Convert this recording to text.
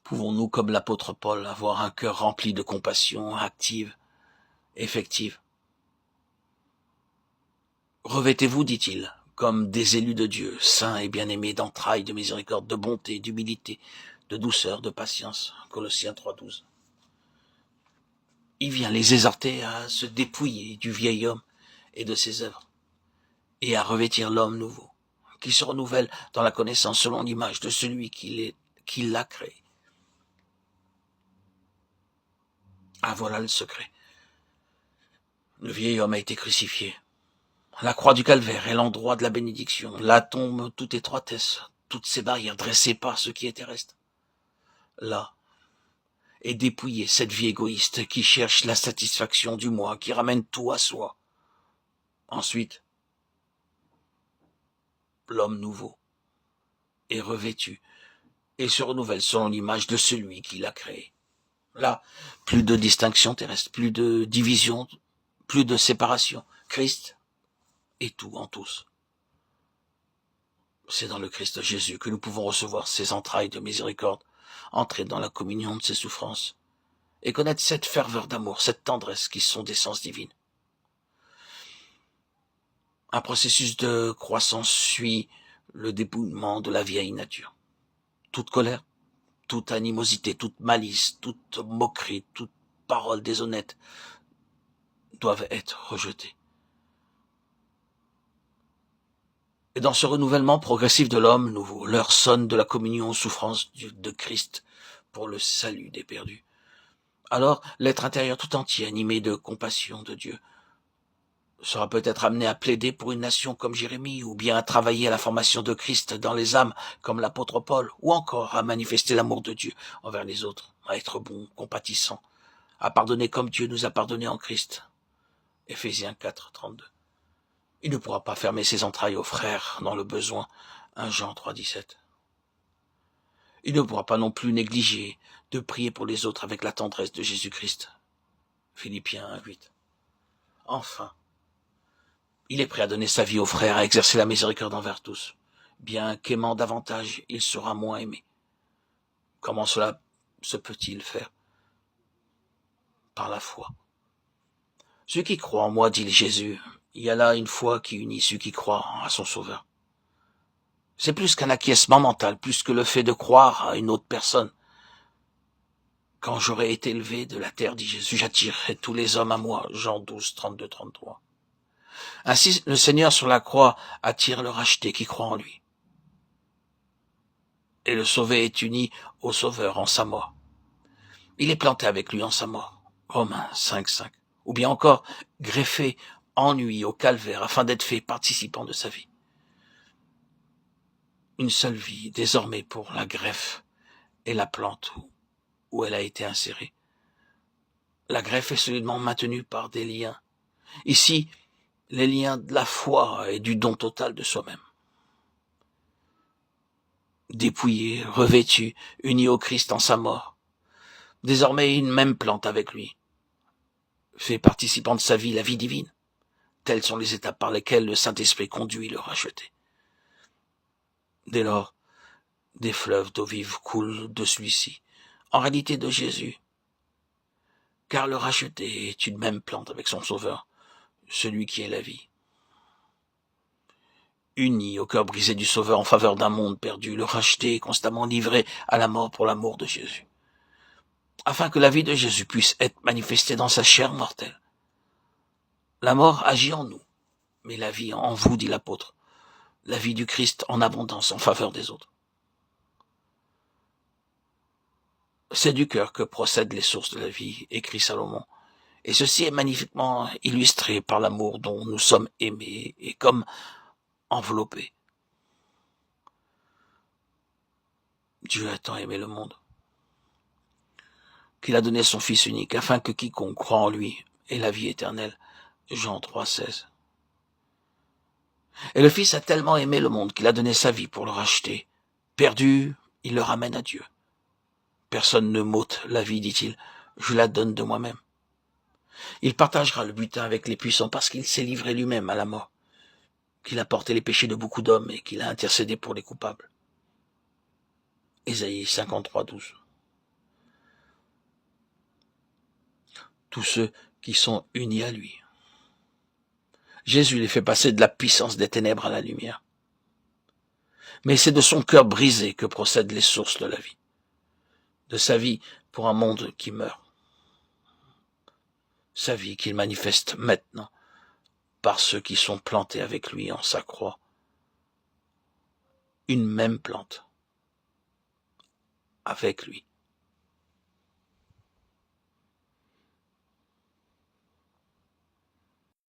Pouvons-nous, comme l'apôtre Paul, avoir un cœur rempli de compassion active, effective? Revêtez-vous, dit-il, comme des élus de Dieu, saints et bien-aimés d'entrailles, de miséricorde, de bonté, d'humilité, de douceur, de patience. Colossiens 3,12. Il vient les exhorter à se dépouiller du vieil homme et de ses œuvres, et à revêtir l'homme nouveau, qui se renouvelle dans la connaissance selon l'image de celui qui l'a créé. Ah, voilà le secret. Le vieil homme a été crucifié. La croix du calvaire est l'endroit de la bénédiction, la tombe toute étroitesse, toutes ces barrières dressées par ceux qui étaient restés. Là est dépouillée cette vie égoïste qui cherche la satisfaction du moi, qui ramène tout à soi. Ensuite, l'homme nouveau est revêtu et se renouvelle selon l'image de celui qui l'a créé. Là, plus de distinction terrestre, plus de division, plus de séparation. Christ est tout en tous. C'est dans le Christ Jésus que nous pouvons recevoir ses entrailles de miséricorde, entrer dans la communion de ses souffrances et connaître cette ferveur d'amour, cette tendresse qui sont d'essence divine. Un processus de croissance suit le dépouillement de la vieille nature. Toute colère, toute animosité, toute malice, toute moquerie, toute parole déshonnête doivent être rejetées. Et dans ce renouvellement progressif de l'homme nouveau, l'heure sonne de la communion aux souffrances de Christ pour le salut des perdus. Alors, l'être intérieur tout entier, animé de compassion de Dieu, sera peut-être amené à plaider pour une nation comme Jérémie, ou bien à travailler à la formation de Christ dans les âmes comme l'apôtre Paul, ou encore à manifester l'amour de Dieu envers les autres, à être bon, compatissant, à pardonner comme Dieu nous a pardonné en Christ. Éphésiens 4, 32. Il ne pourra pas fermer ses entrailles aux frères dans le besoin. 1 Jean 3, 17. Il ne pourra pas non plus négliger de prier pour les autres avec la tendresse de Jésus-Christ. Philippiens 1, 8. Enfin, il est prêt à donner sa vie aux frères, à exercer la miséricorde envers tous. Bien qu'aimant davantage, il sera moins aimé. Comment cela se peut-il faire? Par la foi. Ceux qui croient en moi, dit Jésus, il y a là une foi qui unit ceux qui croient à son Sauveur. C'est plus qu'un acquiescement mental, plus que le fait de croire à une autre personne. Quand j'aurai été élevé de la terre, dit Jésus, j'attirerai tous les hommes à moi. Jean 12, 32, 33. Ainsi, le Seigneur sur la croix attire le racheté qui croit en lui. Et le sauvé est uni au Sauveur en sa mort. Il est planté avec lui en sa mort. Romains 5, 5. Ou bien encore, greffé en lui au calvaire afin d'être fait participant de sa vie. Une seule vie, désormais pour la greffe et la plante où elle a été insérée. La greffe est solidement maintenue par des liens. Ici, les liens de la foi et du don total de soi-même. Dépouillé, revêtu, uni au Christ en sa mort. Désormais une même plante avec lui. Fait participant de sa vie la vie divine. Telles sont les étapes par lesquelles le Saint-Esprit conduit le racheté. Dès lors, des fleuves d'eau vive coulent de celui-ci, en réalité de Jésus. Car le racheté est une même plante avec son Sauveur, celui qui est la vie. Uni au cœur brisé du Sauveur en faveur d'un monde perdu, le racheté est constamment livré à la mort pour l'amour de Jésus, afin que la vie de Jésus puisse être manifestée dans sa chair mortelle. La mort agit en nous, mais la vie en vous, dit l'apôtre, la vie du Christ en abondance en faveur des autres. C'est du cœur que procèdent les sources de la vie, écrit Salomon, et ceci est magnifiquement illustré par l'amour dont nous sommes aimés et comme enveloppés. Dieu a tant aimé le monde qu'il a donné son Fils unique, afin que quiconque croit en lui ait la vie éternelle. Jean 3, 16. Et le Fils a tellement aimé le monde qu'il a donné sa vie pour le racheter. Perdu, il le ramène à Dieu. Personne ne m'ôte la vie, dit-il, je la donne de moi-même. Il partagera le butin avec les puissants parce qu'il s'est livré lui-même à la mort, qu'il a porté les péchés de beaucoup d'hommes et qu'il a intercédé pour les coupables. Ésaïe 53, 12. tous ceux qui sont unis à lui. Jésus les fait passer de la puissance des ténèbres à la lumière. Mais c'est de son cœur brisé que procèdent les sources de la vie, de sa vie pour un monde qui meurt, sa vie qu'il manifeste maintenant par ceux qui sont plantés avec lui en sa croix, une même plante, avec lui,